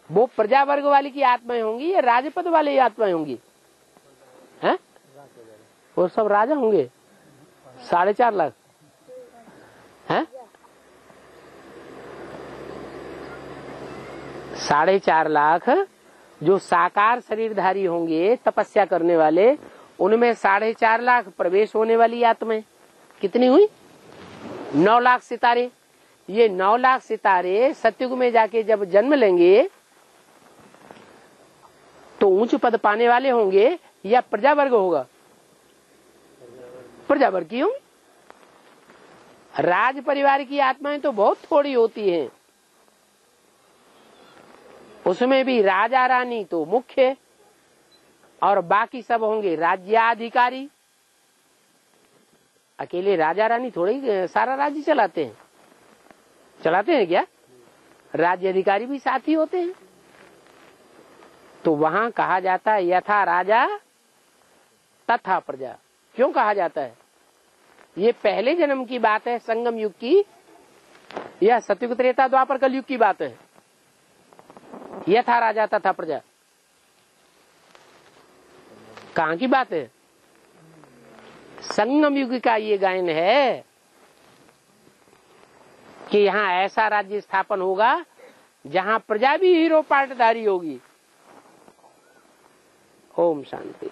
वो प्रजा वर्ग वाली की आत्माएं होंगी या राजपद वाले की आत्माएं होंगी? हैं? वो सब राजा होंगे। 4.5 लाख हैं? 4.5 लाख जो साकार शरीरधारी होंगे, तपस्या करने वाले, उनमें 4.5 लाख प्रवेश होने वाली आत्माएं कितनी हुई? 9 लाख सितारे। ये 9 लाख सितारे सतयुग में जाके जब जन्म लेंगे तो उच्च पद पाने वाले होंगे या प्रजा वर्ग होगा? प्रजा वर्ग की होंगी। राज परिवार की आत्माएं तो बहुत थोड़ी होती हैं, उसमें भी राजा रानी तो मुख्य और बाकी सब होंगे राज्याधिकारी। अकेले राजा रानी थोड़ी सारा राज्य चलाते हैं, चलाते हैं क्या? राज्य अधिकारी भी साथ ही होते हैं। तो वहां कहा जाता है यथा राजा तथा प्रजा। क्यों कहा जाता है? ये पहले जन्म की बात है, संगम युग की, यह सतयुग त्रेता द्वापर कलयुग की बात है। यथा राजा तथा प्रजा कहाँ की बात है? संगम युग का ये गायन है कि यहाँ ऐसा राज्य स्थापन होगा जहाँ प्रजा भी हीरो पार्टधारी होगी। ओम शांति।